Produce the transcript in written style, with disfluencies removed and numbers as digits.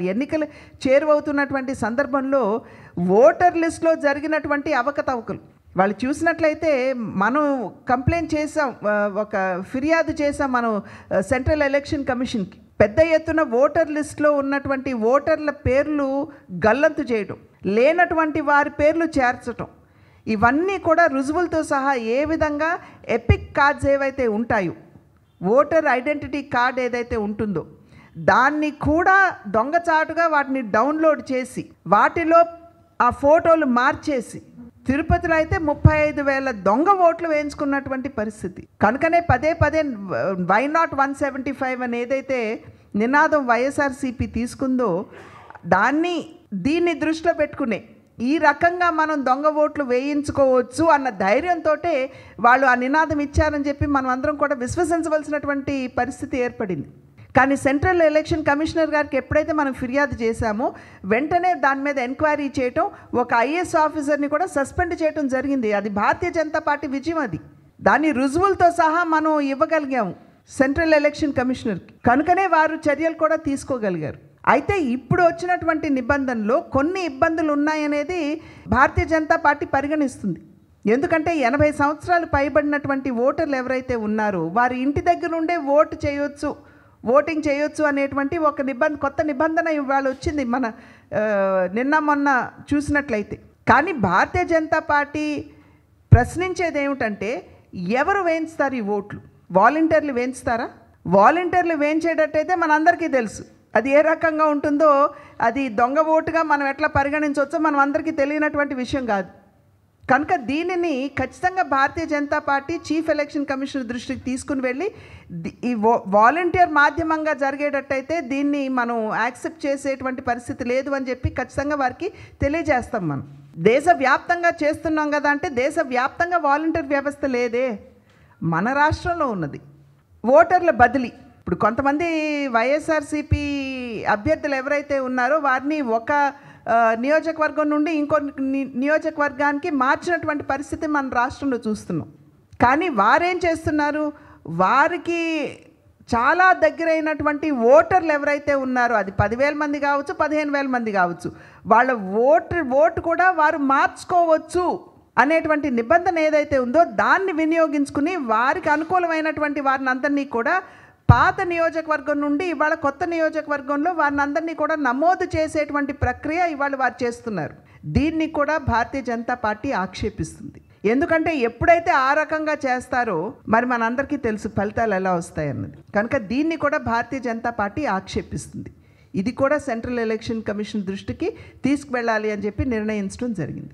ఎన్నికలు చేరువవుతున్నటువంటి సందర్భంలో ఓటర్ లిస్ట్లో జరిగినటువంటి అవకతవకలు వాళ్ళు చూసినట్లయితే మనం కంప్లైంట్ చేసాం, ఒక ఫిర్యాదు చేసాం మనం సెంట్రల్ ఎలక్షన్ కమిషన్కి. పెద్ద ఎత్తున ఓటర్ లిస్ట్లో ఉన్నటువంటి ఓటర్ల పేర్లు గల్లంతు చేయడం, లేనటువంటి వారి పేర్లు చేర్చడం, ఇవన్నీ కూడా రుజువులతో సహా ఏ విధంగా ఎపిక్ కార్డ్స్ ఏవైతే ఉంటాయో, ఓటర్ ఐడెంటిటీ కార్డ్ ఏదైతే ఉంటుందో దాన్ని కూడా దొంగచాటుగా వాటిని డౌన్లోడ్ చేసి వాటిలో ఆ ఫోటోలు మార్చేసి తిరుపతిలో అయితే 35,000 దొంగ ఓట్లు వేయించుకున్నటువంటి పరిస్థితి. కనుకనే పదే వై నాట్ 175 అని ఏదైతే నినాదం వైఎస్ఆర్సీపీ తీసుకుందో దీన్ని దృష్టిలో పెట్టుకునే ఈ రకంగా మనం దొంగ ఓట్లు వేయించుకోవచ్చు అన్న ధైర్యంతో వాళ్ళు ఆ నినాదం ఇచ్చారని చెప్పి మనం అందరం కూడా విశ్వసించవలసినటువంటి పరిస్థితి ఏర్పడింది. కానీ సెంట్రల్ ఎలక్షన్ కమిషనర్ గారికి ఎప్పుడైతే మనం ఫిర్యాదు చేశామో వెంటనే దాని మీద ఎంక్వైరీ చేయటం, ఒక ఐఏఎస్ ఆఫీసర్ని కూడా సస్పెండ్ చేయటం జరిగింది. అది భారతీయ జనతా పార్టీ విజయం. అది దాని రుజువులతో సహా మనం ఇవ్వగలిగాము సెంట్రల్ ఎలక్షన్ కమిషనర్కి. కనుకనే వారు చర్యలు కూడా తీసుకోగలిగారు. అయితే ఇప్పుడు వచ్చినటువంటి నిబంధనలో కొన్ని ఇబ్బందులు ఉన్నాయనేది భారతీయ జనతా పార్టీ పరిగణిస్తుంది. ఎందుకంటే 80 సంవత్సరాలు పైబడినటువంటి ఓటర్లు ఎవరైతే ఉన్నారో వారి ఇంటి దగ్గర ఉండే ఓటింగ్ చేయొచ్చు అనేటువంటి ఒక కొత్త నిబంధన ఇవాళ వచ్చింది మన నిన్న మొన్న చూసినట్లయితే. కానీ భారతీయ జనతా పార్టీ ప్రశ్నించేది ఏమిటంటే, ఎవరు వేయించుతారు ఈ ఓట్లు? వాలంటీర్లు వేయించుతారా? వాలంటీర్లు వేయించేటట్టయితే మనందరికీ తెలుసు అది ఏ రకంగా ఉంటుందో. అది దొంగ ఓటుగా మనం ఎట్లా పరిగణించవచ్చో మనం అందరికీ తెలియనటువంటి విషయం కాదు. కనుక దీనిని ఖచ్చితంగా Bharatiya Janata party chief election commissioner దృష్టికి తీసుకుని వెళ్ళి ఈ వాలంటీర్ మాధ్యమంగా జరిగేటట్టయితే దీన్ని మనం యాక్సెప్ట్ చేసేటువంటి పరిస్థితి లేదు అని చెప్పి ఖచ్చితంగా వారికి తెలియజేస్తాం. మనం దేశవ్యాప్తంగా చేస్తున్నాం కదా అంటే, దేశవ్యాప్తంగా వాలంటీర్ వ్యవస్థ లేదే, మన రాష్ట్రంలో ఉన్నది. ఓటర్ల బదిలీ ఇప్పుడు కొంతమంది వైఎస్ఆర్సీపీ అభ్యర్థులు ఎవరైతే ఉన్నారో వారిని ఒక నియోజకవర్గం నుండి ఇంకో నియోజకవర్గానికి మార్చినటువంటి పరిస్థితి మన రాష్ట్రంలో చూస్తున్నాం. కానీ వారేం చేస్తున్నారు, వారికి చాలా దగ్గరైనటువంటి ఓటర్లు ఎవరైతే ఉన్నారో, అది 10,000 మంది కావచ్చు, 15,000 మంది కావచ్చు, వాళ్ళ ఓటు కూడా వారు మార్చుకోవచ్చు అనేటువంటి నిబంధన ఏదైతే ఉందో దాన్ని వినియోగించుకుని వారికి అనుకూలమైనటువంటి వారిని అందరినీ కూడా పాత నియోజకవర్గం నుండి ఇవాళ కొత్త నియోజకవర్గంలో వారిని అందరినీ కూడా నమోదు చేసేటువంటి ప్రక్రియ ఇవాళ వారు చేస్తున్నారు. దీన్ని కూడా భారతీయ జనతా పార్టీ ఆక్షేపిస్తుంది. ఎందుకంటే ఎప్పుడైతే ఆ రకంగా చేస్తారో మరి మనందరికీ తెలుసు ఫలితాలు ఎలా వస్తాయన్నది. కనుక దీన్ని కూడా భారతీయ జనతా పార్టీ ఆక్షేపిస్తుంది. ఇది కూడా సెంట్రల్ ఎలక్షన్ కమిషన్ దృష్టికి తీసుకువెళ్ళాలి అని చెప్పి నిర్ణయించడం జరిగింది.